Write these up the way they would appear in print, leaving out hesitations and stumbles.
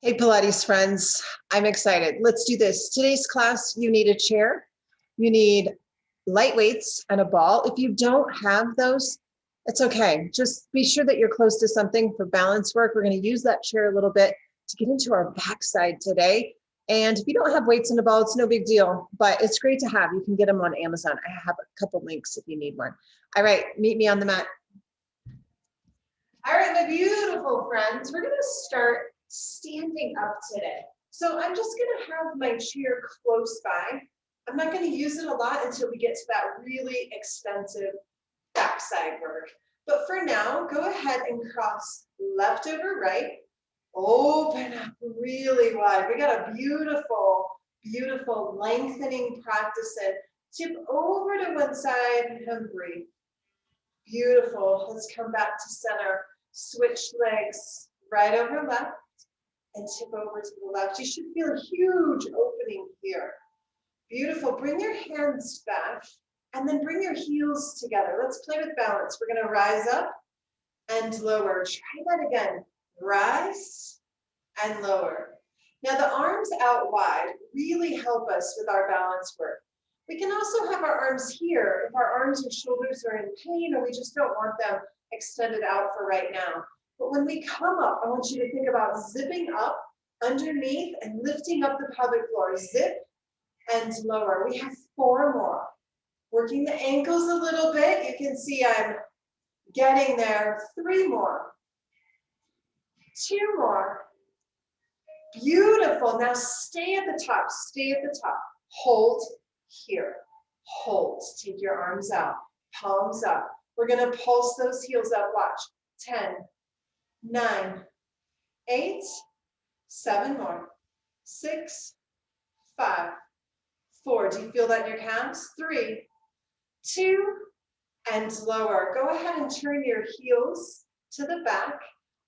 Hey Pilates friends, I'm excited. Let's do this. Today's class, you need a chair, you need light weights and a ball. If you don't have those, it's okay. Just be sure that you're close to something for balance work. We're going to use that chair a little bit to get into our backside today. And if you don't have weights and a ball, it's no big deal, but it's great to have. You can get them on Amazon. I have a couple links if you need one. All right, meet me on the mat. All right, my beautiful friends, we're going to start standing up today. So I'm just going to have my chair close by. I'm not going to use it a lot until we get to that really expensive backside work. But for now, go ahead and cross left over right. Open up really wide. We got a beautiful, beautiful lengthening practice in. Tip over to one side and breathe. Beautiful. Let's come back to center. Switch legs right over left and tip over to the left. You should feel a huge opening here. Beautiful. Bring your hands back and then bring your heels together. Let's play with balance. We're going to rise up and lower. Try that again. Rise and lower. Now the arms out wide really help us with our balance work. We can also have our arms here if our arms or shoulders are in pain or we just don't want them extended out for right now. But when we come up, I want you to think about zipping up underneath and lifting up the pelvic floor. Zip and lower. We have 4 more. Working the ankles a little bit. You can see I'm getting there. 3 more. 2 more. Beautiful. Now stay at the top. Stay at the top. Hold here. Hold. Take your arms out. Palms up. We're going to pulse those heels up. Watch. 10, 9, 8, 7 more. 6, 5, 4. Do you feel that in your calves? 3, 2, and lower. Go ahead and turn your heels to the back.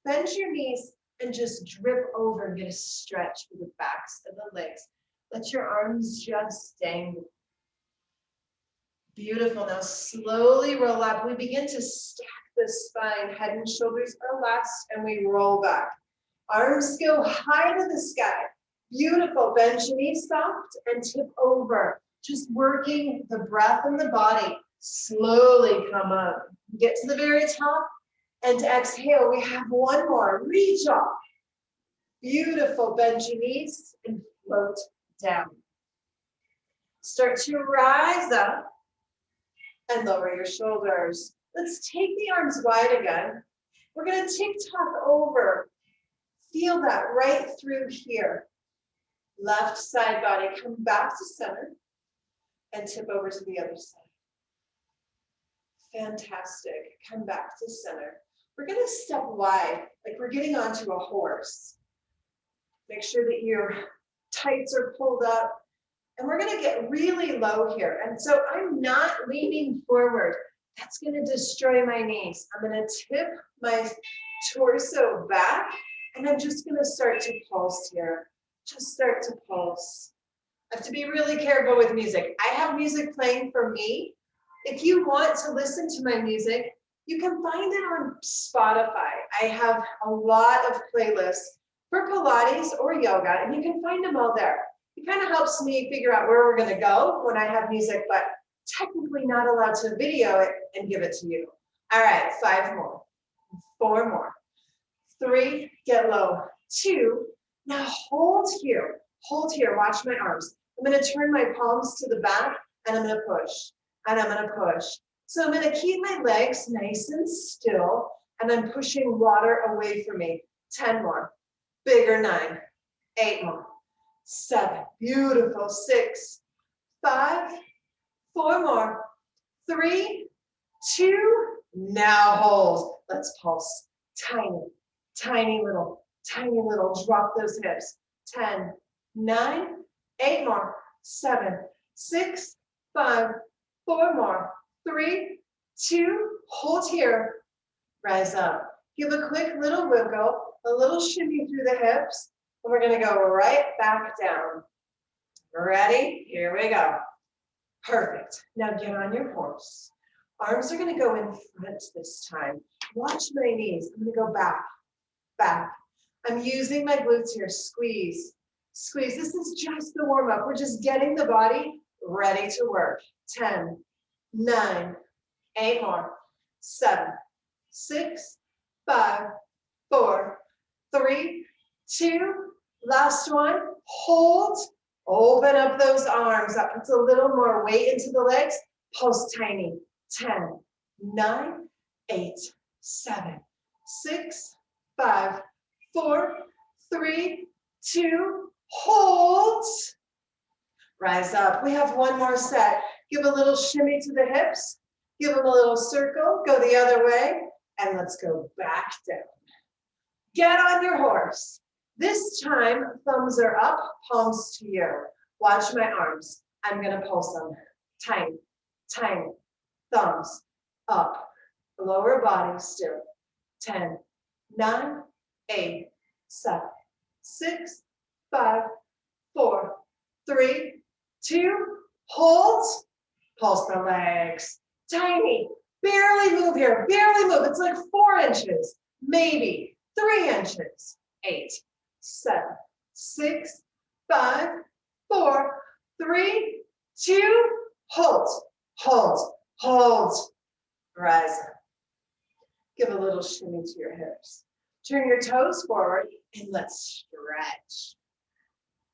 Bend your knees and just drip over and get a stretch for the backs of the legs. Let your arms just dangle. Beautiful. Now slowly roll up. We begin to stack the spine. Head and shoulders are last, and we roll back. Arms go high to the sky. Beautiful. Bend your knees soft and tip over. Just working the breath in the body. Slowly come up. Get to the very top and exhale. We have 1 more. Reach up. Beautiful. Bend your knees and float down. Start to rise up and lower your shoulders. Let's take the arms wide again. We're going to tick-tock over. Feel that right through here. Left side body, come back to center and tip over to the other side. Fantastic. Come back to center. We're going to step wide, like we're getting onto a horse. Make sure that your tights are pulled up. And we're going to get really low here. And so I'm not leaning forward. That's going to destroy my knees. I'm going to tip my torso back. And I'm just going to start to pulse here. Just start to pulse. I have to be really careful with music. I have music playing for me. If you want to listen to my music, you can find it on Spotify. I have a lot of playlists for Pilates or yoga, and you can find them all there. It kind of helps me figure out where we're going to go when I have music, but technically not allowed to video it and give it to you. All right, 5 more, 4 more, 3, get low, 2, now hold here, watch my arms. I'm going to turn my palms to the back and I'm going to push, and I'm going to push. So I'm going to keep my legs nice and still, and I'm pushing water away from me. 10 more, bigger 9, 8 more. 7, beautiful, 6, 5, 4 more, 3, 2, now hold. Let's pulse. Tiny, tiny little, drop those hips. 10, 9, 8 more, 7, 6, 5, 4 more, 3, 2, hold here, rise up. Give a quick little wiggle, a little shimmy through the hips. And we're going to go right back down. Ready? Here we go. Perfect. Now get on your horse. Arms are going to go in front this time. Watch my knees. I'm going to go back, back. I'm using my glutes here. Squeeze, squeeze. This is just the warm up. We're just getting the body ready to work. 10, 9, 8 more, 7, 6, 5, 4, 3, 2, last one. Hold, open up those arms. That puts a little more weight into the legs. Pulse tiny. 10, 9, 8, 7, 6, 5, 4, 3, 2, hold. Rise up. We have one more set. Give a little shimmy to the hips. Give them a little circle. Go the other way. And let's go back down. Get on your horse. This time, thumbs are up, palms to you. Watch my arms. I'm going to pulse them. Tiny, tiny. Thumbs up. Lower body still. 10, 9, 8, 7, 6, 5, 4, 3, 2, hold. Pulse the legs. Tiny. Barely move here. Barely move. It's like 4 inches. Maybe 3 inches. 8, 7, 6, 5, 4, 3, 2, hold. Hold. Hold. Rise up. Give a little shimmy to your hips. Turn your toes forward and let's stretch.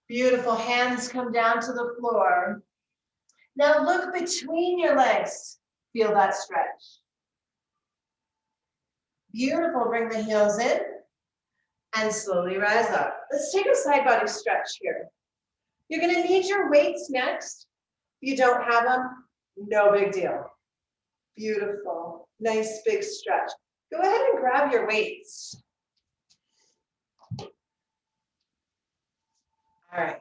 Beautiful. Hands come down to the floor. Now look between your legs. Feel that stretch. Beautiful. Bring the heels in and slowly rise up. Let's take a side body stretch here. You're going to need your weights next. If you don't have them, no big deal. Beautiful. Nice big stretch. Go ahead and grab your weights. All right.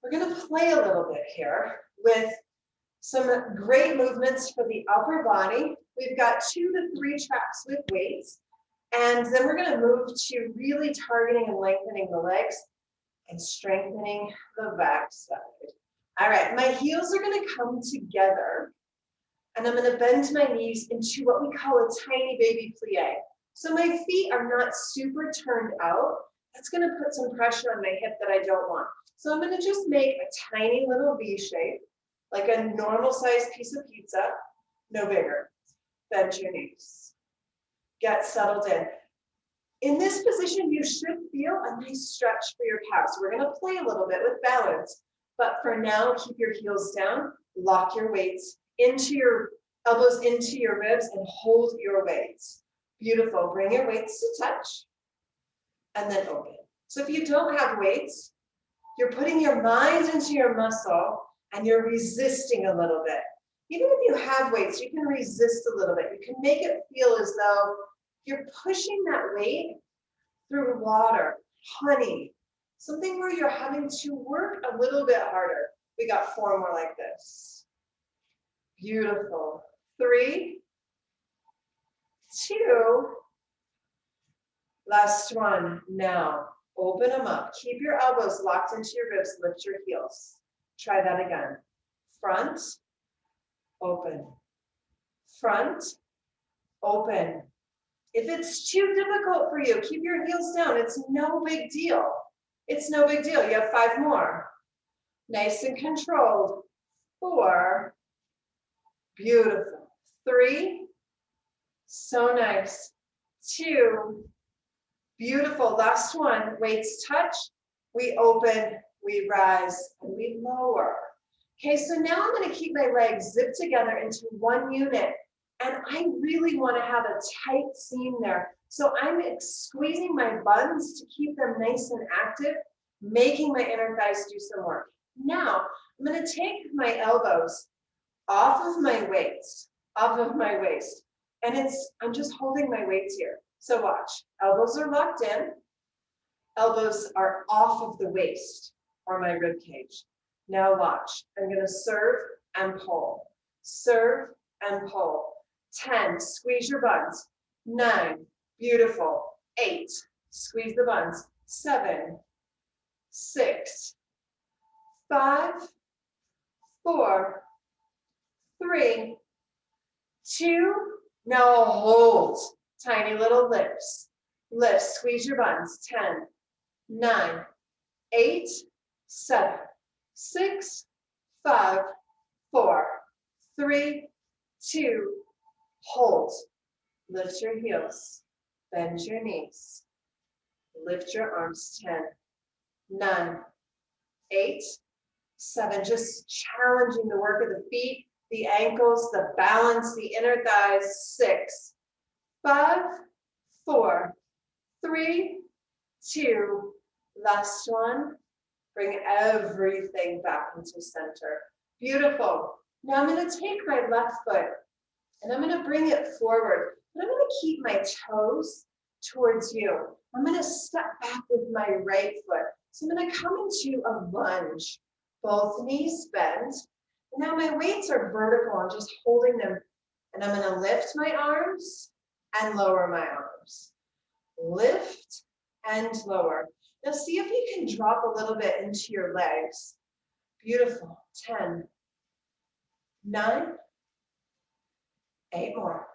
We're going to play a little bit here with some great movements for the upper body. We've got 2 to 3 tracks with weights. And then we're going to move to really targeting and lengthening the legs and strengthening the back side. All right, my heels are going to come together. And I'm going to bend my knees into what we call a tiny baby plie. So my feet are not super turned out. That's going to put some pressure on my hip that I don't want. So I'm going to just make a tiny little V shape, like a normal sized piece of pizza, no bigger. Bend your knees. Get settled in. In this position, you should feel a nice stretch for your calves. We're going to play a little bit with balance. But for now, keep your heels down, lock your weights into your elbows into your ribs and hold your weights. Beautiful. Bring your weights to touch and then open. So if you don't have weights, you're putting your mind into your muscle and you're resisting a little bit. Even if you have weights, you can resist a little bit. You can make it feel as though you're pushing that weight through water, honey, something where you're having to work a little bit harder. We got 4 more like this. Beautiful. 3, 2, last one. Now, open them up. Keep your elbows locked into your ribs. Lift your heels. Try that again. Front, open. Front, open. If it's too difficult for you, keep your heels down. It's no big deal. It's no big deal. You have 5 more. Nice and controlled. 4. Beautiful. 3. So nice. 2. Beautiful. Last one. Weights touch. We open, we rise, and we lower. Okay, so now I'm going to keep my legs zipped together into one unit. And I really want to have a tight seam there. So I'm squeezing my buns to keep them nice and active, making my inner thighs do some work. Now, I'm going to take my elbows off of my waist, and I'm just holding my weights here. So watch, elbows are locked in, elbows are off of the waist or my rib cage. Now watch, I'm going to serve and pull, serve and pull. 10, squeeze your buns. 9, beautiful. 8, squeeze the buns. 7, 6, 5, 4, 3, 2, now hold. Tiny little lifts. lift, squeeze your buns. 10, 9, 8, 7, 6, 5, 4, 3, 2, hold. Lift your heels, bend your knees, lift your arms. 10, 9, 8, 7, just challenging the work of the feet, the ankles, the balance, the inner thighs. 6, 5, 4, 3, 2, last one. Bring everything back into center. Beautiful. Now I'm going to take my left foot and I'm going to bring it forward. And I'm going to keep my toes towards you. I'm going to step back with my right foot. So I'm going to come into a lunge. Both knees bend. Now my weights are vertical. I'm just holding them. And I'm going to lift my arms and lower my arms. Lift and lower. Now see if you can drop a little bit into your legs. Beautiful. 10, 9, 8 more.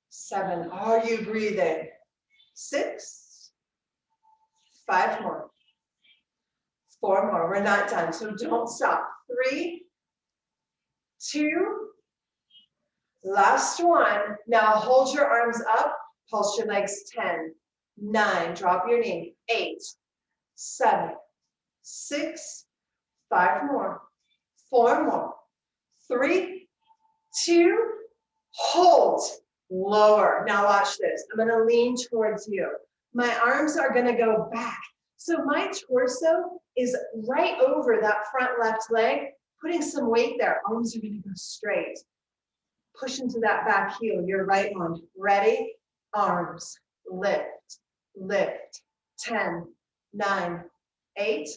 7. Are you breathing? 6, 5 more. 4 more. We're not done, so don't stop. 3, 2, last one. Now hold your arms up, pulse your legs. 10, 9, drop your knee. 8, 7, 6, 5 more. 4 more. 3, 2, hold. Lower. Now watch this. I'm going to lean towards you. My arms are going to go back. So my torso is right over that front left leg, putting some weight there. Arms are going to go straight. Push into that back heel, your right one. Ready? Arms. Lift. Lift. 10, 9, 8,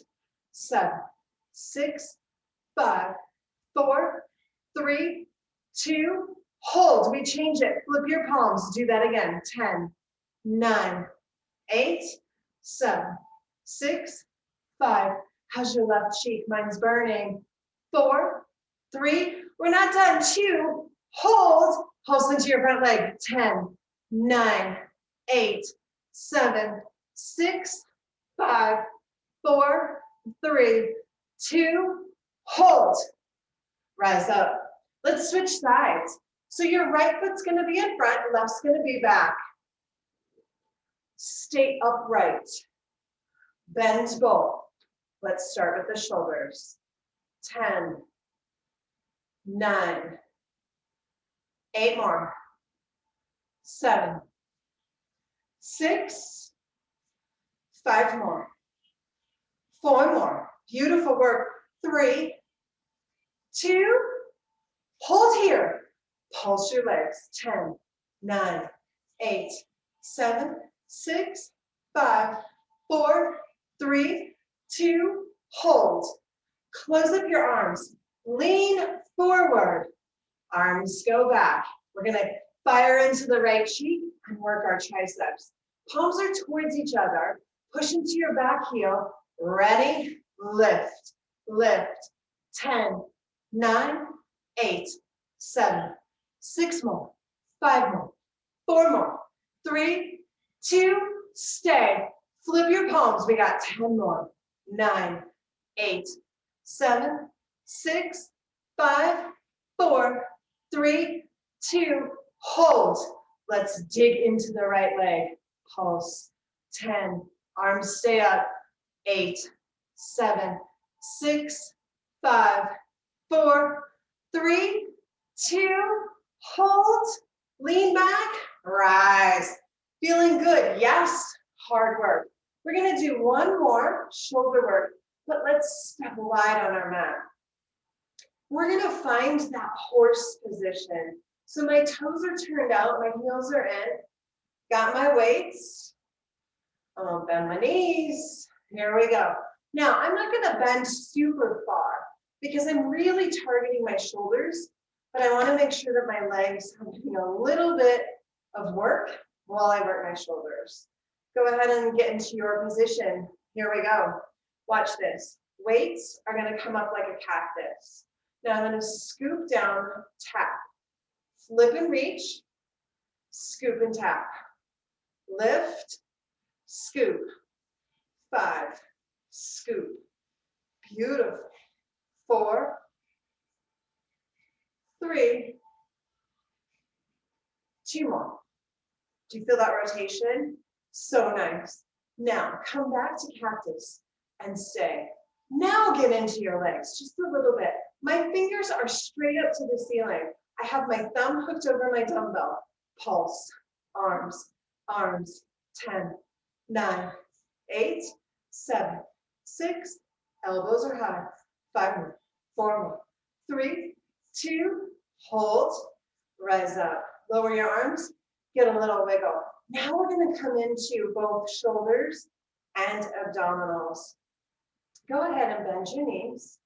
7, 6, 5, 4, 3, 2, hold. We change it. Flip your palms. Do that again. 10, 9, 8, 7, 6, 5. How's your left cheek? Mine's burning. 4, 3. We're not done. 2. Hold. Pulse into your front leg. 10, 9, 8, 7, 6, 5, 4, 3, 2. Hold. Rise up. Let's switch sides. So your right foot's going to be in front, left's going to be back. Stay upright. Bend both. Let's start with the shoulders. 10, 9, 8 more. 7, 6, 5 more. 4 more. Beautiful work. 3, 2, hold here. Pulse your legs. 10, 9, 8, 7, 6, 5, 4, 3, 2, hold. Close up your arms. Lean forward. Arms go back. We're going to fire into the right cheek and work our triceps. Palms are towards each other. Push into your back heel. Ready? Lift. Lift. 10, 9, 8, 7, 6 more. 5 more. 4 more. 3, 2, stay. Flip your palms. We got 10 more. 9, 8, 7, 6, 5, 4, 3, 2, hold. Let's dig into the right leg. Pulse. 10. Arms stay up. 8, 7, 6, 5, 4, 3, 2, hold. Lean back. Rise. Feeling good? Yes. Hard work. We're going to do one more shoulder work, but let's step wide on our mat. We're going to find that horse position. So my toes are turned out, my heels are in. Got my weights. I'm going to bend my knees. Here we go. Now, I'm not going to bend super far because I'm really targeting my shoulders, but I want to make sure that my legs are doing a little bit of work while I work my shoulders. Go ahead and get into your position. Here we go. Watch this. Weights are going to come up like a cactus. Now I'm going to scoop down, tap. Flip and reach. Scoop and tap. lift, scoop, 5, scoop, beautiful, 4, 3, 2 more. Do you feel that rotation? So nice. Now, come back to cactus and stay. Now get into your legs, just a little bit. My fingers are straight up to the ceiling. I have my thumb hooked over my dumbbell. Pulse, arms, arms, 10, 9, 8, 7, 6, elbows are high, 5 more, 4 more, 3, 2, hold, rise up. Lower your arms, get a little wiggle. Now we're gonna come into both shoulders and abdominals. Go ahead and bend your knees,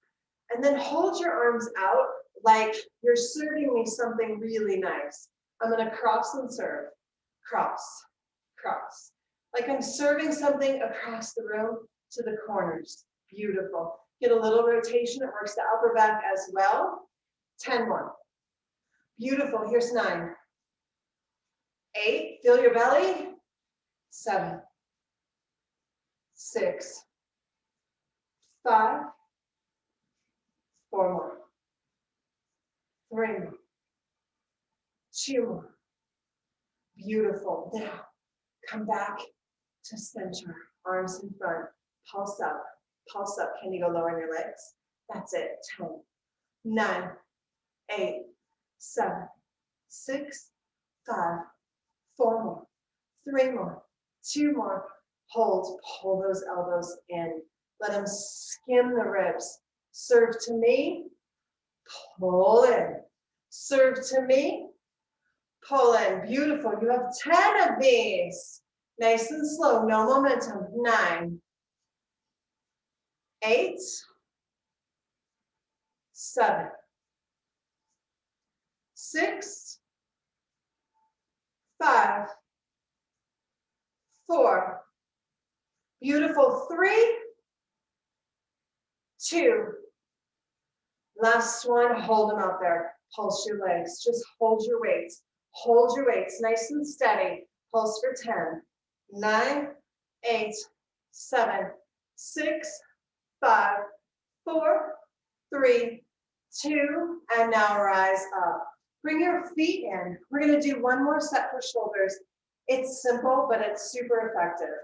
and then hold your arms out like you're serving me something really nice. I'm gonna cross and serve, cross, cross. Like I'm serving something across the room to the corners. Beautiful. Get a little rotation, it works the upper back as well. 10 more. Beautiful, here's 9. 8, feel your belly. 7, 6, 5, 4 more. 3 more. 2 more. Beautiful. Now, come back to center. Arms in front. Pulse up. Pulse up. Can you go lower on your legs? That's it. 10, 9, 8, 7, 6, 5, 4 more. 3 more. 2 more. Hold. Pull those elbows in. Let them skim the ribs. Serve to me. Pull in. Serve to me. Pull in. Beautiful. You have 10 of these. Nice and slow. No momentum. 9, 8, 7, 6, 5, 4. Beautiful. 3, 2. Last one. Hold them out there. Pulse your legs. Just hold your weights. Hold your weights. Nice and steady. Pulse for 10, 9, 8, 7, 6, 5, 4, 3, 2, and now rise up. Bring your feet in. We're going to do one more set for shoulders. It's simple, but it's super effective.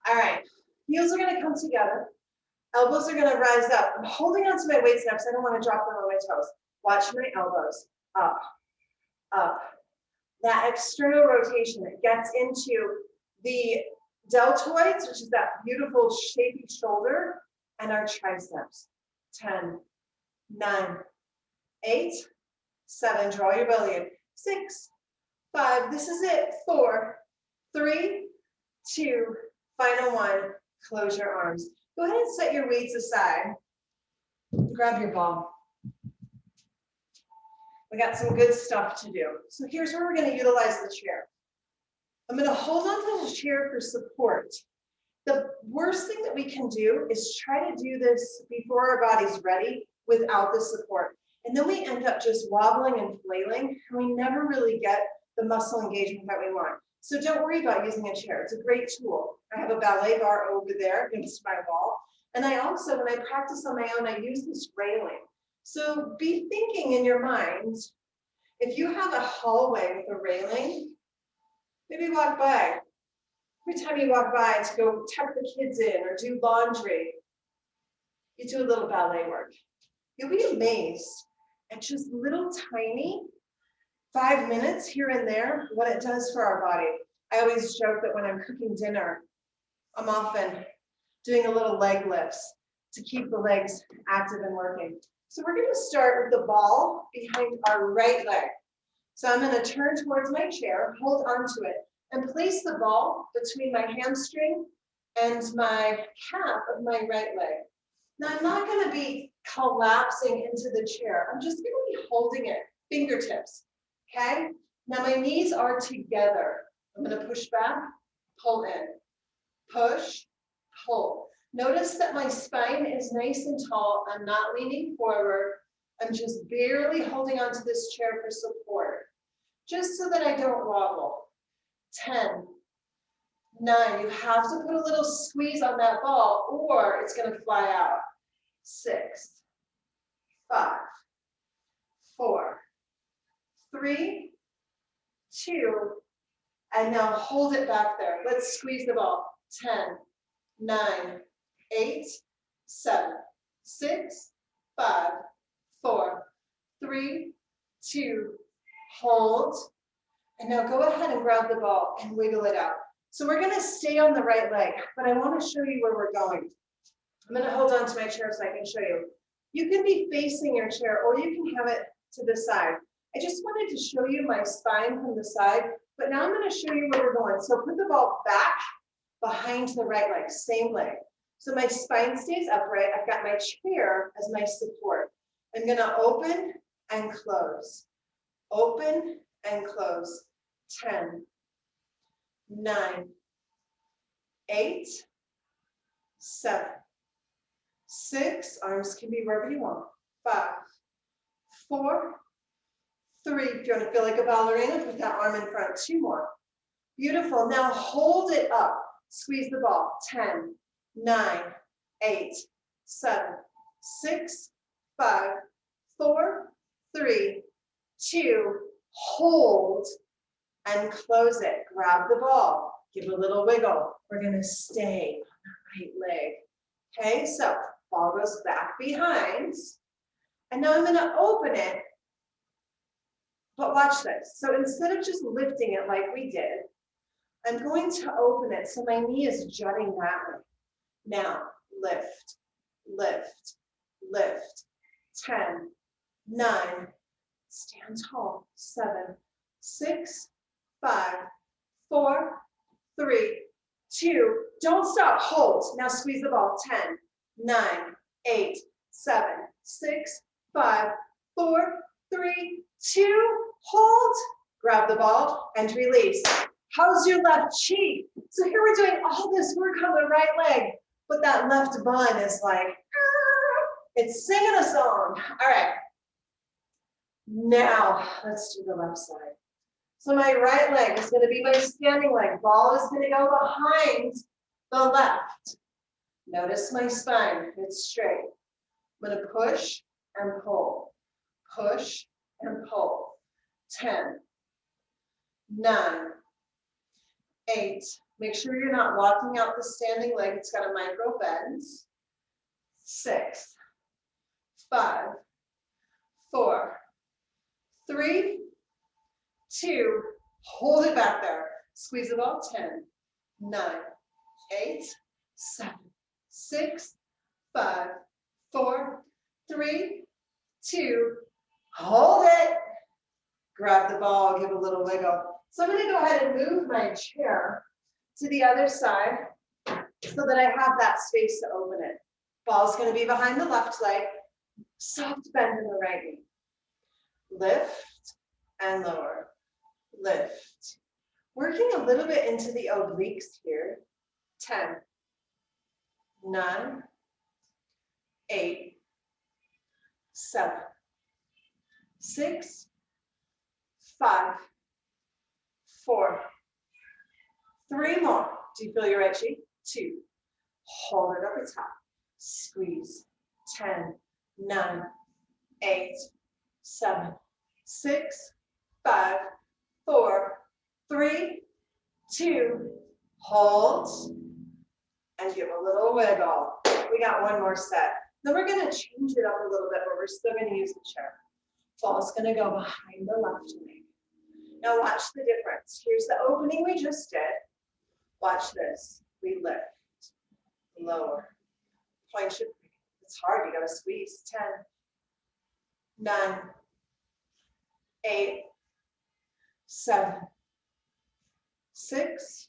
All right, heels are going to come together. Elbows are going to rise up. I'm holding onto my weights now because I don't want to drop them on my toes. Watch my elbows. Up, up. That external rotation that gets into the deltoids, which is that beautiful shapy shoulder, and our triceps. 10, 9, 8, 7, draw your belly in. 6, 5, this is it. 4, 3, 2, final one, close your arms. Go ahead and set your weights aside. Grab your ball. We got some good stuff to do. So here's where we're going to utilize the chair. I'm going to hold on to the chair for support. The worst thing that we can do is try to do this before our body's ready without the support. And then we end up just wobbling and flailing, and we never really get the muscle engagement that we want. So don't worry about using a chair. It's a great tool. I have a ballet bar over there against my wall. And I also, when I practice on my own, I use this railing. So be thinking in your mind, if you have a hallway with a railing, maybe walk by. Every time you walk by to go tuck the kids in or do laundry, you do a little ballet work. You'll be amazed at just little tiny 5 minutes here and there, what it does for our body. I always joke that when I'm cooking dinner, I'm often doing a little leg lifts to keep the legs active and working. So we're going to start with the ball behind our right leg. So I'm going to turn towards my chair, hold onto it, and place the ball between my hamstring and my calf of my right leg. Now I'm not going to be collapsing into the chair. I'm just going to be holding it, fingertips, okay? Now my knees are together. I'm going to push back, pull in, push, pull. Notice that my spine is nice and tall. I'm not leaning forward. I'm just barely holding onto this chair for support, just so that I don't wobble. 10, 9. You have to put a little squeeze on that ball or it's going to fly out. 6, 5, 4, 3, 2, and now hold it back there. Let's squeeze the ball. 10, 9, 8, 7, 6, 5, 4, 3, 2, hold. And now go ahead and grab the ball and wiggle it out. So we're going to stay on the right leg, but I want to show you where we're going. I'm going to hold on to my chair so I can show you. You can be facing your chair or you can have it to the side. I just wanted to show you my spine from the side, but now I'm going to show you where we're going. So put the ball back behind the right leg, same leg. So my spine stays upright. I've got my chair as my support. I'm going to open and close. Open and close. 10, 9, 8, 7, 6, arms can be wherever you want. 5, 4, 3. If you want to feel like a ballerina, put that arm in front. 2 more. Beautiful. Now hold it up. Squeeze the ball. 10, 9, 8, 7, 6, 5, 4, 3, 2. Hold and close it. Grab the ball. Give it a little wiggle. We're going to stay on the right leg. Okay, so ball goes back behind. And now I'm going to open it. But watch this. So instead of just lifting it like we did, I'm going to open it so my knee is jutting that way. Now, lift, lift, lift. 10, 9, stand tall. 7, 6, 5, 4, 3, 2. Don't stop. Hold. Now squeeze the ball. 10, 9, 8, 7, 6, 5, 4, 3, 2. Hold. Grab the ball and release. How's your left cheek? So here we're doing all this work on the right leg, but that left bun is like, it's singing a song. All right. Now let's do the left side. So my right leg is going to be my standing leg. Ball is going to go behind the left. Notice my spine. It's straight. I'm going to push and pull. Push and pull. 10, 9, 8. Make sure you're not walking out the standing leg. It's got a micro bend. 6, 5, 4, 3, 2. Hold it back there. Squeeze the ball. 10, 9, 8, 7, 6, 5, 4, 3, 2. Hold it. Grab the ball. Give a little wiggle. So I'm going to go ahead and move my chair to the other side so that I have that space to open it. Ball's going to be behind the left leg. Soft bend in the right knee. Lift and lower. Lift. Working a little bit into the obliques here. 10, 9, 8, 7, 6, 5, 4, 3 more. Do you feel your right cheek? 2. Hold it up at top. Squeeze. 10, 9, 8, 7, 6, 5, 4, 3, 2. Hold. And give a little wiggle. We got one more set. Then we're going to change it up a little bit, but we're still going to use the chair. Ball's going to go behind the left leg. Now watch the difference. Here's the opening we just did. Watch this. We lift, lower, point your feet. It's hard. You got to squeeze. 10, 9, 8, 7, 6,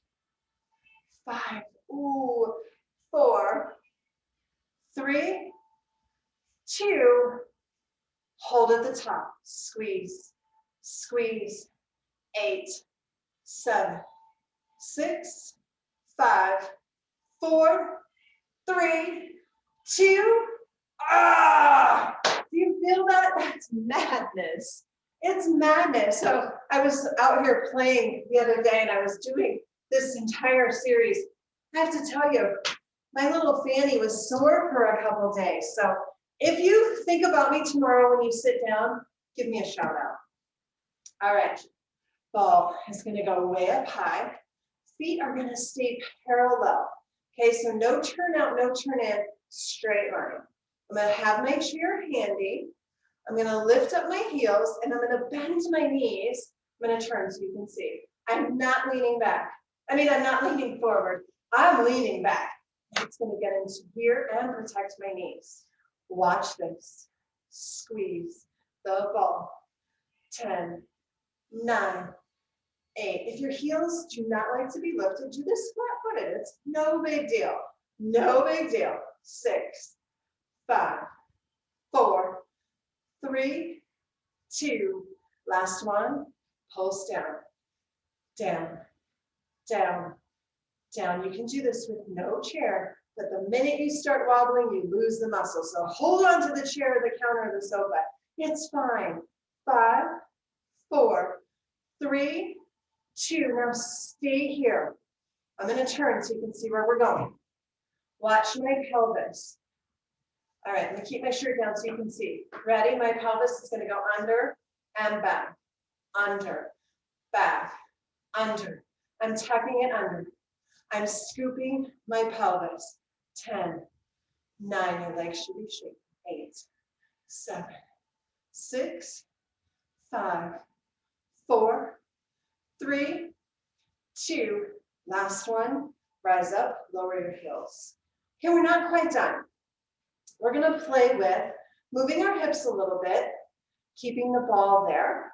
5, 4, 3, 2. Hold at the top. Squeeze, squeeze. 8, 7, 6, 5, 4, 3, 2. Do you feel that? That's madness. It's madness. So I was out here playing the other day and I was doing this entire series. I have to tell you, my little fanny was sore for a couple days. So if you think about me tomorrow when you sit down, give me a shout out. All right, ball is gonna go way up high. Feet are gonna stay parallel. Okay, so no turn out, no turn in, straight line. I'm gonna have my chair handy. I'm gonna lift up my heels and I'm gonna bend my knees. I'm gonna turn so you can see. I'm not leaning back. I'm not leaning forward. I'm leaning back. It's gonna get into here and protect my knees. Watch this. Squeeze the ball. 10, 9, 8. If your heels do not like to be lifted, do this flat-footed. It's no big deal. No big deal. 6, 5, 4, 3, 2. Last one. Pulse down. Down. Down. Down. You can do this with no chair, but the minute you start wobbling, you lose the muscle. So hold on to the chair, the counter, or the sofa. It's fine. 5, 4, 3, 2. Now stay here. I'm going to turn so you can see where we're going. Watch my pelvis. All right, I'm going to keep my shirt down so you can see. Ready? My pelvis is going to go under and back. Under, back, under. I'm tucking it under. I'm scooping my pelvis. 10, 9, your legs should be straight. 8, 7, 6, 5, 4, 3, 2. Last one. Rise up, lower your heels. Okay, we're not quite done. We're going to play with moving our hips a little bit, keeping the ball there,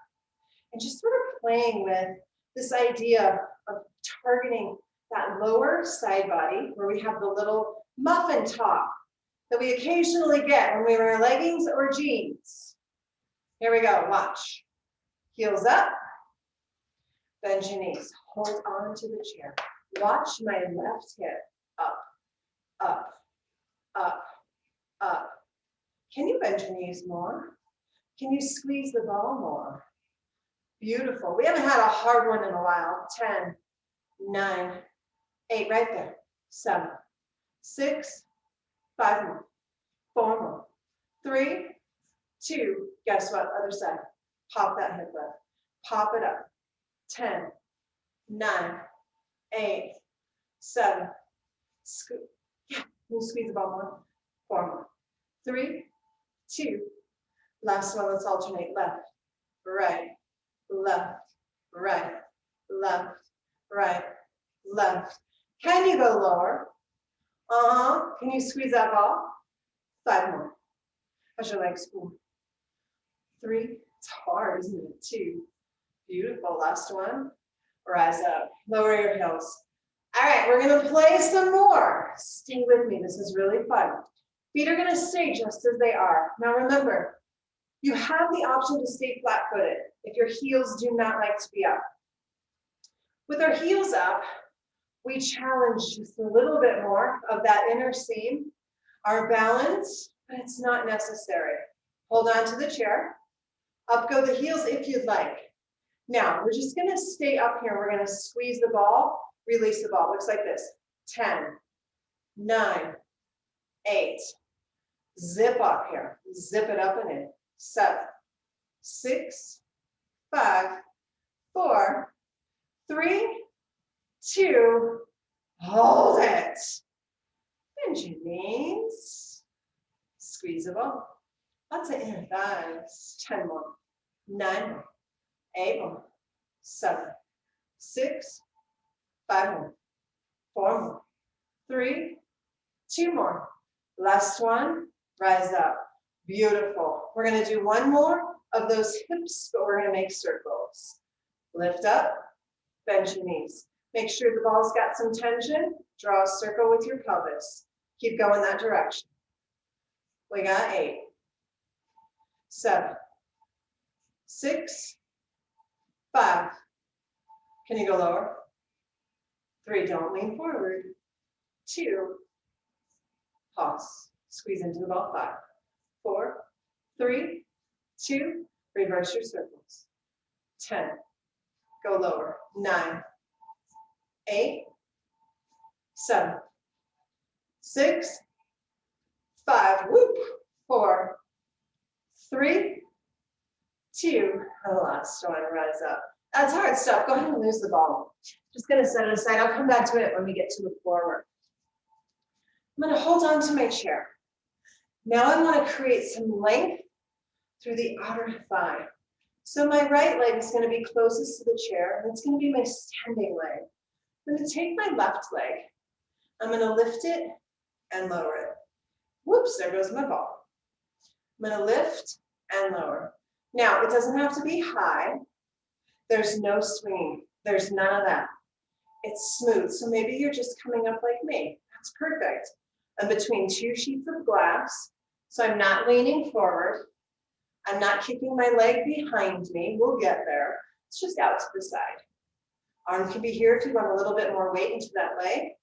and just sort of playing with this idea of targeting that lower side body where we have the little muffin top that we occasionally get when we wear leggings or jeans. Here we go, watch. Heels up, bend your knees, hold on to the chair. Watch my left hip up, up, up, up. Can you bend your knees more? Can you squeeze the ball more? Beautiful. We haven't had a hard one in a while. 10, 9, 8, right there. 7, 6, 5 more. 4 more. 3, 2. Guess what? Other side. Pop that hip up. Pop it up. 10, 9, 8, 7. Scoop. Yeah. We'll squeeze the ball more. 4 more. 3, 2. Last one. Let's alternate. Left, right, left, right, left, right, left. Can you go lower? Can you squeeze that ball? 5 more. How's your legs? 4, 3. It's hard, isn't it? 2. Beautiful. Last one. Rise up. Lower your heels. All right, we're going to play some more. Stay with me. This is really fun. Feet are going to stay just as they are. Now remember, you have the option to stay flat-footed if your heels do not like to be up. With our heels up, we challenge just a little bit more of that inner seam, our balance, but it's not necessary. Hold on to the chair. Up go the heels if you'd like. Now, we're just going to stay up here. We're going to squeeze the ball, release the ball. Looks like this. 10, 9, 8. Zip up here. Zip it up and in. 7, 6, 5, 4, 3, 2. Hold it. Bend your knees. Squeeze the ball. Lots of inner thighs. 10 more. 9 more. 8 more. 7, 6, 5 more. 4 more. 3, 2 more. Last one. Rise up. Beautiful. We're going to do one more of those hips, but we're going to make circles. Lift up. Bend your knees. Make sure the ball's got some tension. Draw a circle with your pelvis. Keep going that direction. We got 8, 7, 6, 5. Can you go lower? 3, don't lean forward. 2, pause. Squeeze into the ball. 5, 4, 3, 2. Reverse your circles. 10. Go lower. 9, 8, 7, 6, 5, whoop, 4, 3, 2, and the last one, rise up. That's hard stuff. Go ahead and lose the ball. Just gonna set it aside. I'll come back to it when we get to the floor work. I'm gonna hold on to my chair. Now I wanna create some length through the outer thigh. So my right leg is gonna be closest to the chair, and it's gonna be my standing leg. I'm gonna take my left leg. I'm gonna lift it and lower it. Whoops, there goes my ball. I'm gonna lift and lower. Now, it doesn't have to be high. There's no swinging. There's none of that. It's smooth. So maybe you're just coming up like me. That's perfect. I'm between two sheets of glass. So I'm not leaning forward. I'm not kicking my leg behind me. We'll get there. It's just out to the side. Arm can be here if you want a little bit more weight into that leg.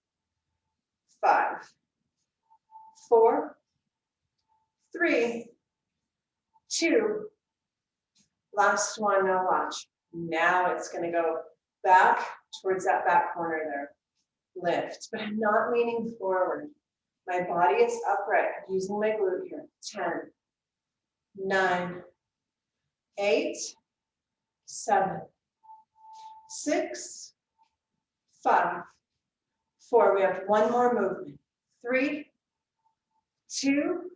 5, 4, 3, 2, last one, now watch. Now it's gonna go back towards that back corner there. Lift, but I'm not leaning forward. My body is upright. I'm using my glute here. 10, 9, 8, 7, 6, 5, 4. We have one more movement. 3, 2,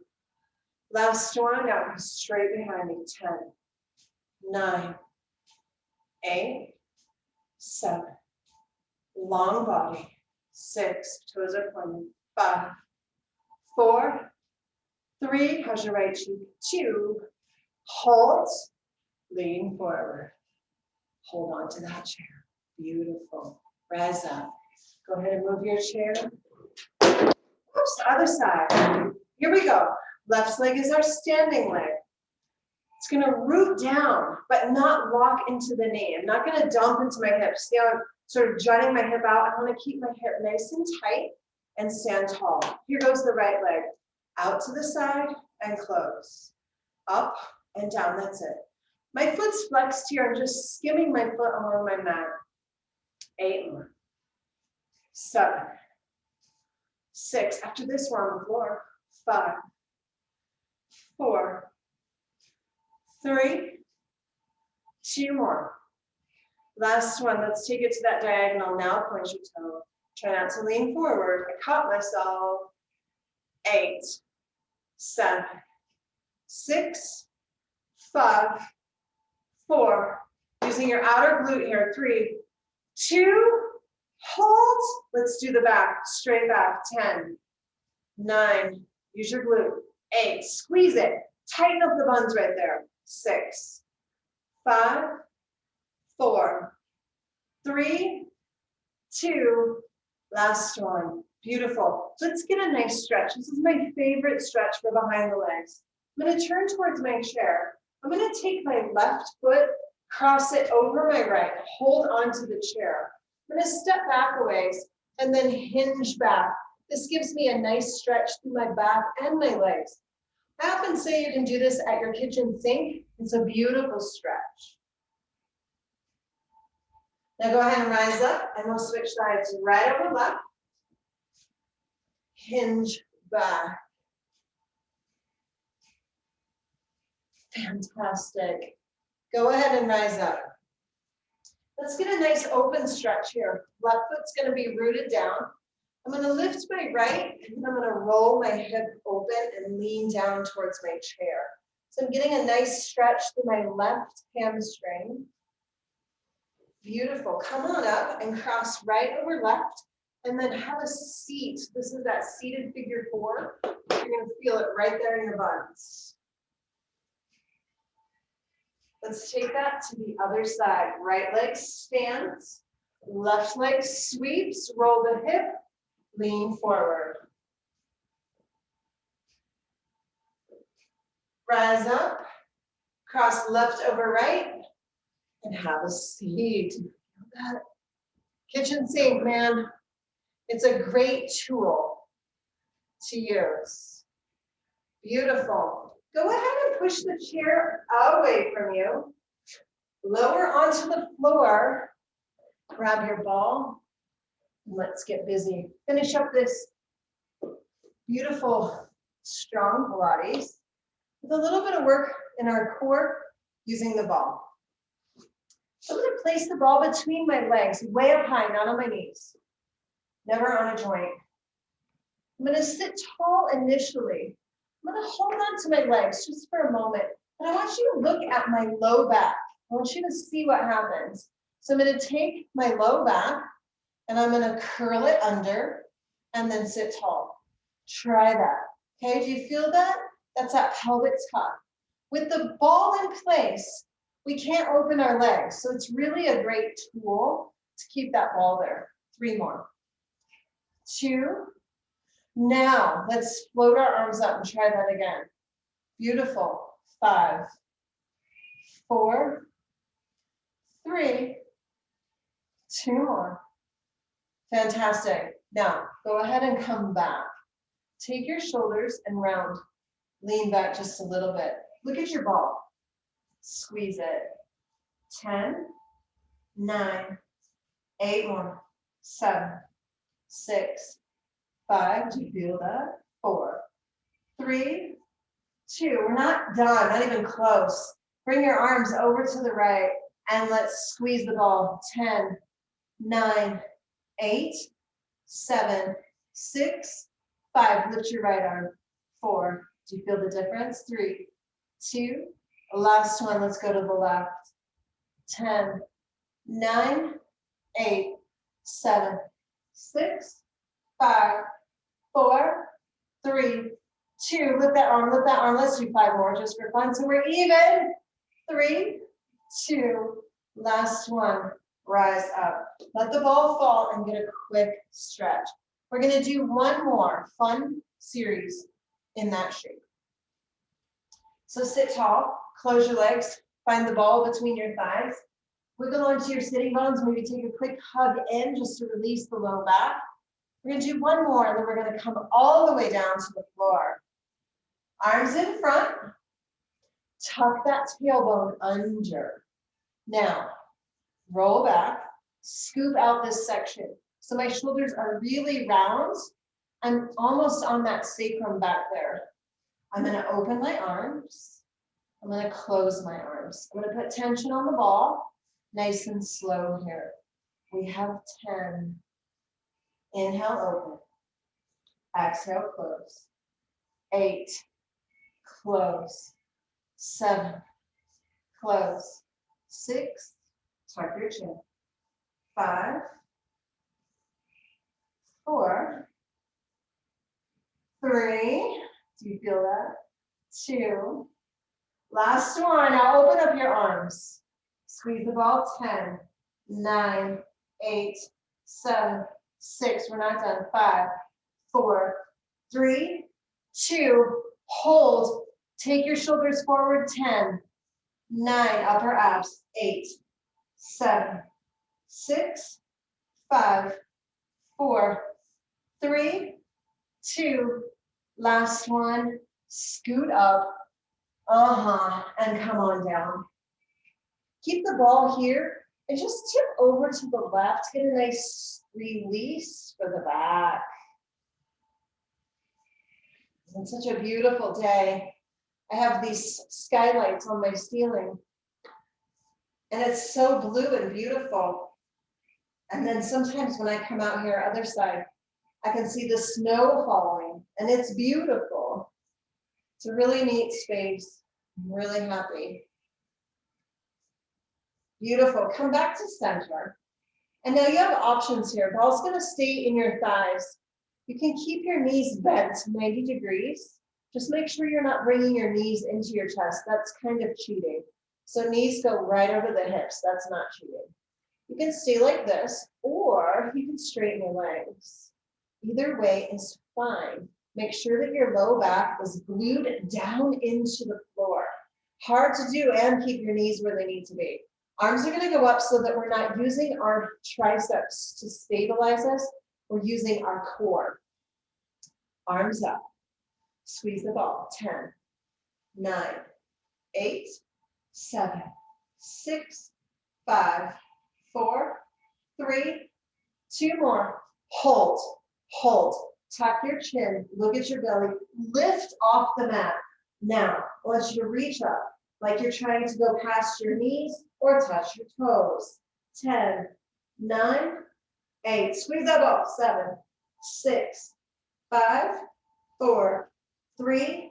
last one. Now go straight behind me. 10, 9, 8, 7. Long body. 6, toes are pointed. 5, 4, 3. How's your right cheek? 2. Hold. Lean forward. Hold on to that chair. Beautiful. Rise up. Go ahead and move your chair. Oops, other side. Here we go. Left leg is our standing leg. It's gonna root down, but not walk into the knee. I'm not gonna dump into my hips. See how I'm sort of jutting my hip out? I wanna keep my hip nice and tight and stand tall. Here goes the right leg. Out to the side and close. Up and down, that's it. My foot's flexed here. I'm just skimming my foot along my mat. 8 more. 7, 6. After this, we're on the floor. 5, 4, 3, 2 more. Last one. Let's take it to that diagonal. Now point your toe. Try not to lean forward. I caught myself. 8, 7, 6, 5, 4. Using your outer glute here. 3, 2. Hold. Let's do the back. Straight back. 10, 9. Use your glute. 8. Squeeze it. Tighten up the buns right there. 6, 5, 4, 3, 2. Last one. Beautiful. Let's get a nice stretch. This is my favorite stretch for behind the legs. I'm going to turn towards my chair. I'm going to take my left foot, cross it over my right, hold onto the chair. I'm going to step back a ways and then hinge back. This gives me a nice stretch through my back and my legs. I often say you can do this at your kitchen sink. It's a beautiful stretch. Now go ahead and rise up and we'll switch sides right over left. Hinge back. Fantastic. Go ahead and rise up. Let's get a nice open stretch here. Left foot's going to be rooted down. I'm going to lift my right and I'm going to roll my hip open and lean down towards my chair. So I'm getting a nice stretch through my left hamstring. Beautiful. Come on up and cross right over left and then have a seat. This is that seated figure 4. You're going to feel it right there in your buns. Let's take that to the other side. Right leg stands, left leg sweeps, roll the hip, lean forward. Rise up, cross left over right, and have a seat. Feel that? Kitchen sink, man. It's a great tool to use. Beautiful. Go ahead and push the chair away from you. Lower onto the floor. Grab your ball. Let's get busy. Finish up this beautiful, strong Pilates with a little bit of work in our core using the ball. I'm going to place the ball between my legs, way up high, not on my knees. Never on a joint. I'm going to sit tall initially. I'm going to hold on to my legs just for a moment. And I want you to look at my low back. I want you to see what happens. So I'm going to take my low back and I'm going to curl it under and then sit tall. Try that. Okay, do you feel that? That's that pelvic tuck. With the ball in place, we can't open our legs. So it's really a great tool to keep that ball there. 3 more. 2. Now let's float our arms up and try that again. Beautiful. 5, 4, 3, 2 more. Fantastic. Now go ahead and come back. Take your shoulders and round. Lean back just a little bit. Look at your ball. Squeeze it. 10, 9, 8 more. 7, 6, 5. Do you feel that? 4, 3, 2. We're not done, not even close. Bring your arms over to the right and let's squeeze the ball. 10, 9, 8, 7, 6, 5. Lift your right arm. 4. Do you feel the difference? 3, 2. Last one. Let's go to the left. 10, 9, 8, 7, 6, 5, 4, 3, 2. Lift that arm, lift that arm. Let's do 5 more just for fun. So we're even. 3, 2. Last one. Rise up. Let the ball fall and get a quick stretch. We're going to do one more fun series in that shape. So sit tall, close your legs, find the ball between your thighs, wiggle onto your sitting bones, maybe take a quick hug in just to release the low back. We're going to do one more and then we're going to come all the way down to the floor. Arms in front, tuck that tailbone under. Now, roll back, scoop out this section. So my shoulders are really round. I'm almost on that sacrum back there. I'm going to open my arms. I'm going to close my arms. I'm going to put tension on the ball. Nice and slow here. We have 10. Inhale, open. Exhale, close. 8. Close. 7. Close. 6. Tuck your chin. 5. 4. 3. Do you feel that? 2. Last one. Now open up your arms. Squeeze the ball. 10, 9, 8, 7, 6. We're not done. 5, 4, 3, 2. Hold. Take your shoulders forward. 10, 9. Upper abs. 8, 7, 6, 5, 4, 3, 2. Last one. Scoot up. And come on down. Keep the ball here and just tip over to the left. Get a nice release for the back. It's such a beautiful day. I have these skylights on my ceiling. And it's so blue and beautiful. And then sometimes when I come out here, other side, I can see the snow falling. And it's beautiful. It's a really neat space. I'm really happy. Beautiful. Come back to center. And now you have options here. Ball's going to stay in your thighs. You can keep your knees bent 90 degrees. Just make sure you're not bringing your knees into your chest. That's kind of cheating. So knees go right over the hips. That's not cheating. You can stay like this, or you can straighten your legs. Either way is fine. Make sure that your low back is glued down into the floor. Hard to do, and keep your knees where they need to be. Arms are going to go up so that we're not using our triceps to stabilize us. We're using our core. Arms up. Squeeze the ball. 10, 9, 8, 7, 6, 5, 4, 3, 2 more. Hold, hold. Tuck your chin, look at your belly, lift off the mat. Now, I want you to reach up like you're trying to go past your knees or touch your toes. 10, 9, 8, squeeze that off. 7, 6, 5, 4, 3,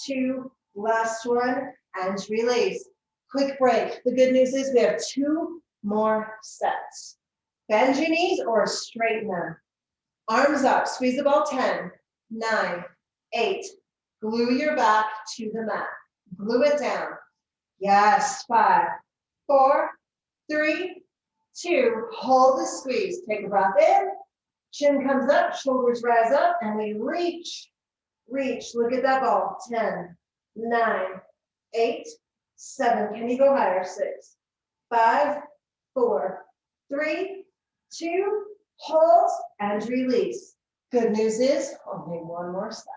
2, last one, and release. Quick break. The good news is we have 2 more sets. Bend your knees or straighten them. Arms up, squeeze the ball. 10, 9, 8. Glue your back to the mat. Glue it down. Yes, 5, 4, 3, 2. Hold the squeeze. Take a breath in. Chin comes up, shoulders rise up, and we reach. Reach. Look at that ball. 10, 9, 8, 7. Can you go higher? 6, 5, 4, 3, 2. Hold and release. Good news is only 1 more step.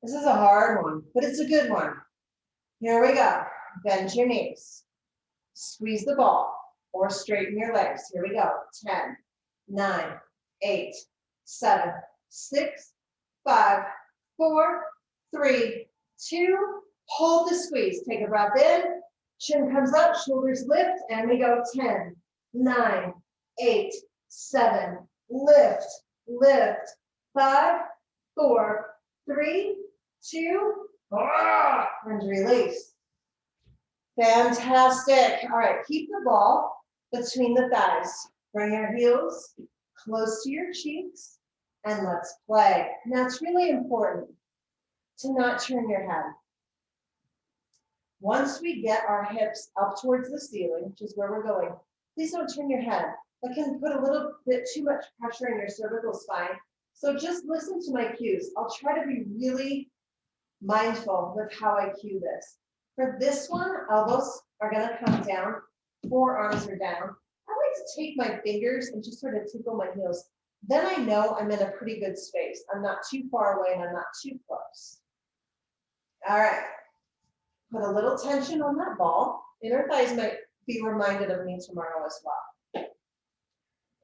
This is a hard one, but it's a good one. Here we go. Bend your knees. Squeeze the ball or straighten your legs. Here we go. 10, 9, 8, 7, 6, 5, 4, 3, 2. Hold the squeeze. Take a breath in. Chin comes up, shoulders lift, and we go 10, 9, 8, 7, lift, lift, 5, 4, 3, 2, and release. Fantastic. All right, keep the ball between the thighs. Bring your heels close to your cheeks, and let's play. Now, it's really important to not turn your head. Once we get our hips up towards the ceiling, which is where we're going, please don't turn your head. That can put a little bit too much pressure in your cervical spine. So just listen to my cues. I'll try to be really mindful with how I cue this. For this one, elbows are going to come down, forearms are down. I like to take my fingers and just sort of tickle my heels. Then I know I'm in a pretty good space. I'm not too far away and I'm not too close. All right. Put a little tension on that ball. Inner thighs might be reminded of me tomorrow as well.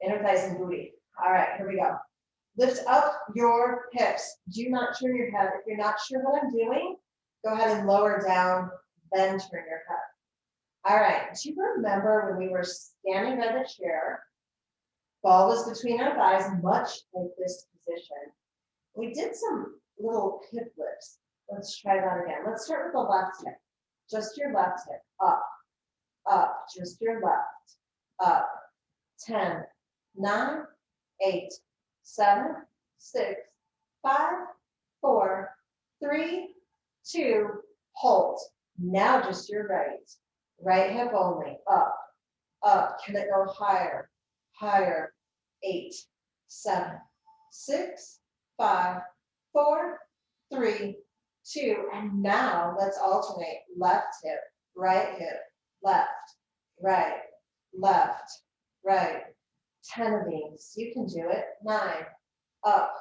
Inner thighs and booty. All right, here we go. Lift up your hips. Do not turn your head. If you're not sure what I'm doing, go ahead and lower down, then turn your head. All right, do you remember when we were standing by the chair, ball was between our thighs, much like this position. We did some little hip lifts. Let's try that again. Let's start with the left hip. Just your left hip. Up, up, just your left. Up. 10, 9, 8, 7, 6, 5, 4, 3, 2, hold. Now just your right. Right hip only. Up, up. Can it go higher? Higher. 8, 7, 6, 5, 4, 3, 2. And now let's alternate. Left hip, right hip, left, right, left, right. 10 of these. You can do it. 9, up.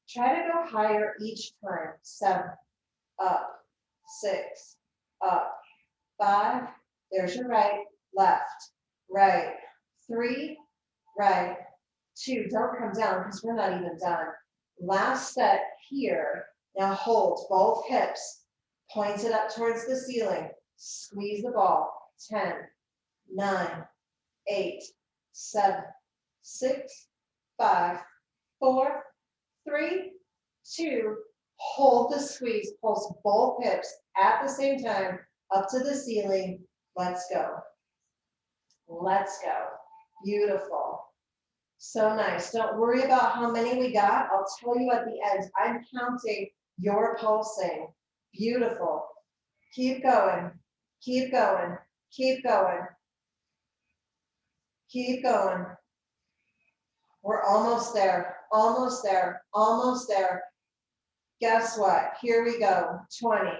Try to go higher each time. 7, up, 6, up, 5. There's your right, left, right, 3, right, 2. Don't come down because we're not even done. Last set here. Now hold both hips. Point it up towards the ceiling. Squeeze the ball. 10, 9, 8, 7, 6, 5, 4, 3, 2. Hold the squeeze. Pulse both hips at the same time up to the ceiling. Let's go. Let's go. Beautiful. So nice. Don't worry about how many we got. I'll tell you at the end. I'm counting your pulsing. Beautiful. Keep going. Keep going. Keep going. Keep going. We're almost there. Almost there. Almost there. Guess what? Here we go. 20,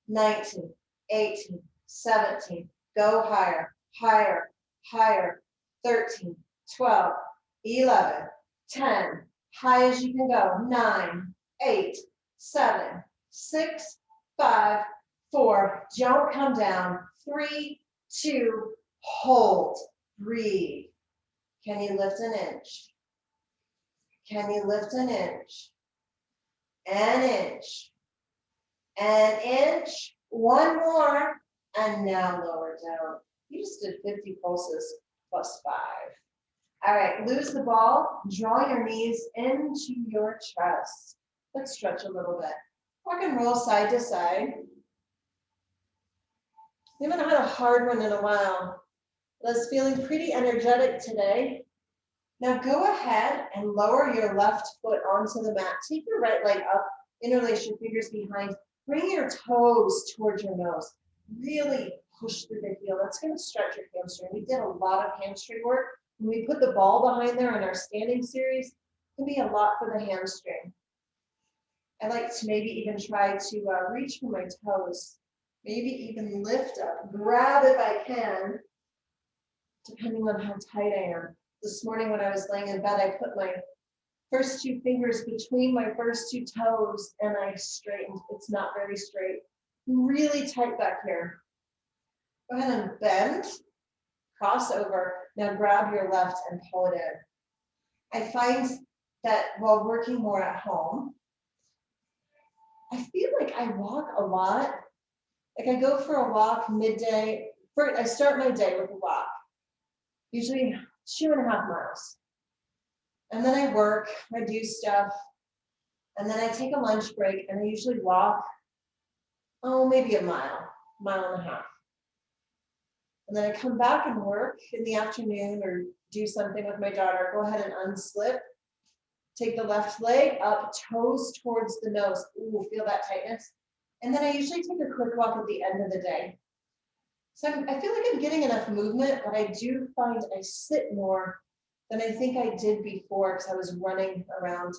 19, 18, 17. Go higher. Higher. Higher. 13, 12, 11, 10. High as you can go. 9, 8, 7, 6, 5, 4, don't come down. 3, 2, hold, breathe. Can you lift an inch? Can you lift an inch? An inch. An inch. One more. And now lower down. You just did 50 pulses plus 5. All right, lose the ball. Draw your knees into your chest. Let's stretch a little bit. Rock and roll side to side. We haven't had a hard one in a while. I was feeling pretty energetic today. Now go ahead and lower your left foot onto the mat. Take your right leg up, interlace your fingers behind. Bring your toes towards your nose. Really push through the heel. That's going to stretch your hamstring. We did a lot of hamstring work. When we put the ball behind there in our standing series, it can be a lot for the hamstring. I like to maybe even try to reach for my toes. Maybe even lift up, grab if I can, depending on how tight I am. This morning when I was laying in bed, I put my first 2 fingers between my first 2 toes and I straightened. It's not very straight. Really tight back here. Go ahead and bend, cross over. Now grab your left and pull it in. I find that while working more at home, I feel like I walk a lot. Like I go for a walk midday. First, I start my day with a walk, usually 2.5 miles. And then I work, I do stuff, and then I take a lunch break and I usually walk, maybe a mile, 1.5 miles. And then I come back and work in the afternoon or do something with my daughter. Go ahead and unslip. Take the left leg up, toes towards the nose. Ooh, feel that tightness. And then I usually take a quick walk at the end of the day. So I feel like I'm getting enough movement, but I do find I sit more than I think I did before because I was running around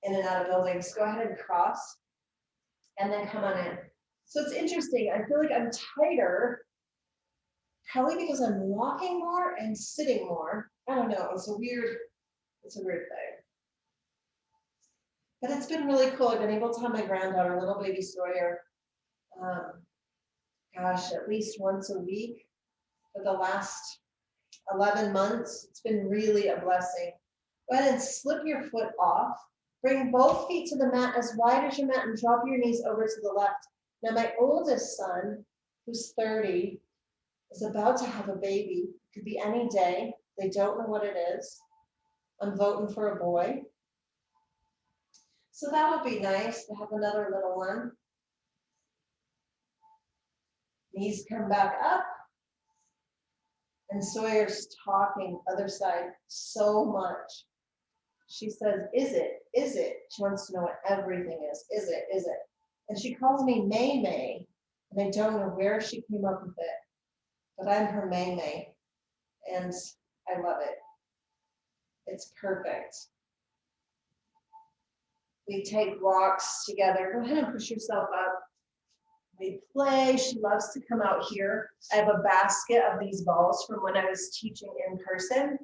in and out of buildings. Go ahead and cross and then come on in. So it's interesting. I feel like I'm tighter, probably because I'm walking more and sitting more. I don't know. It's a weird thing. But it's been really cool. I've been able to have my granddaughter, little baby Sawyer, at least once a week for the last 11 months. It's been really a blessing. Go ahead and slip your foot off. Bring both feet to the mat as wide as your mat and drop your knees over to the left. Now my oldest son, who's 30, is about to have a baby. It could be any day. They don't know what it is. I'm voting for a boy. So that'll be nice to have another little one. Knees come back up. And Sawyer's talking other side so much. She says, is it? Is it? She wants to know what everything is. Is it? Is it? And she calls me May May. And I don't know where she came up with it. But I'm her May May. And I love it. It's perfect. We take walks together. Go ahead and push yourself up. We play. She loves to come out here. I have a basket of these balls from when I was teaching in person.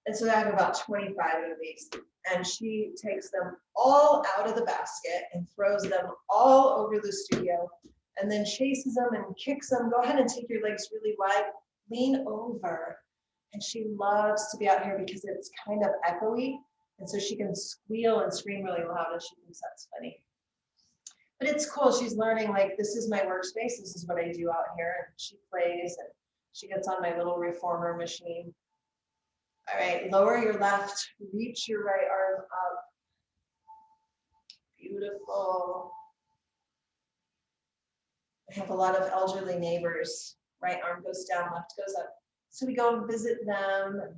And so I have about 25 of these. And she takes them all out of the basket and throws them all over the studio and then chases them and kicks them. Go ahead and take your legs really wide. Lean over. And she loves to be out here because it's kind of echoey. And so she can squeal and scream really loud and she thinks that's funny. But it's cool. She's learning, like, this is my workspace. This is what I do out here. And she plays and she gets on my little reformer machine. All right, lower your left, reach your right arm up. Beautiful. I have a lot of elderly neighbors. Right arm goes down, left goes up. So we go and visit them and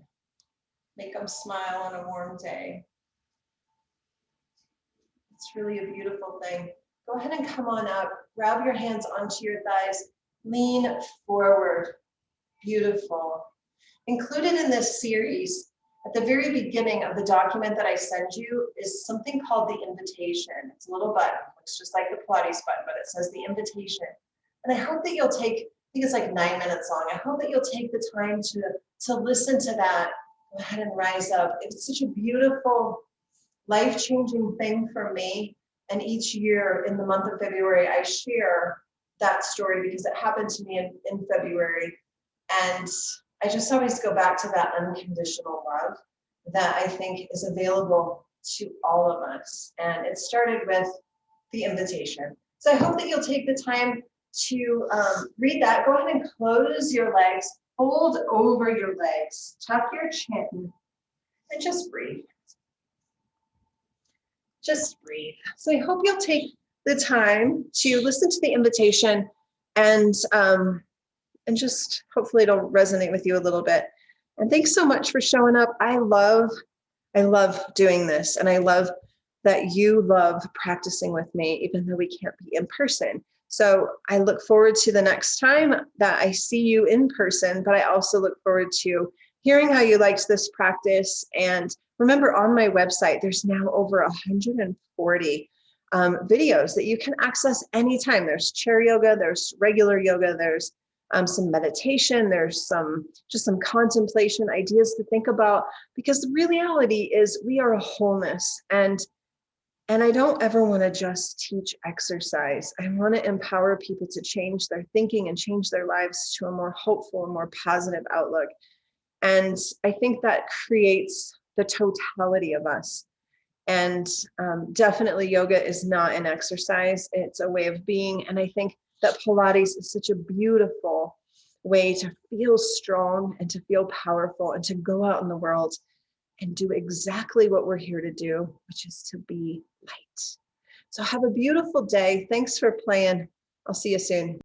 make them smile on a warm day. It's really a beautiful thing. Go ahead and come on up. Grab your hands onto your thighs. Lean forward. Beautiful. Included in this series, at the very beginning of the document that I send you, is something called the invitation. It's a little button. It's just like the Pilates button, but it says the invitation. And I hope that you'll take, I think it's like 9 minutes long. I hope that you'll take the time to listen to that. Go ahead and rise up. It's such a beautiful, life-changing thing for me. And each year in the month of February, I share that story because it happened to me in February. And I just always go back to that unconditional love that I think is available to all of us. And it started with the invitation. So I hope that you'll take the time to read that. Go ahead and close your legs, fold over your legs, tuck your chin, and just breathe. Just breathe. So I hope you'll take the time to listen to the invitation and just hopefully it'll resonate with you a little bit. And thanks so much for showing up. I love doing this, and I love that you love practicing with me, even though we can't be in person. So I look forward to the next time that I see you in person, but I also look forward to hearing how you liked this practice. And remember, on my website, there's now over 140 videos that you can access anytime. There's chair yoga, there's regular yoga, there's some meditation, there's just some contemplation, ideas to think about, because the reality is we are a wholeness. And I don't ever want to just teach exercise. I want to empower people to change their thinking and change their lives to a more hopeful and more positive outlook. And I think that creates the totality of us. And definitely yoga is not an exercise, it's a way of being. And I think that Pilates is such a beautiful way to feel strong and to feel powerful and to go out in the world and do exactly what we're here to do, which is to be light. So have a beautiful day. Thanks for playing. I'll see you soon.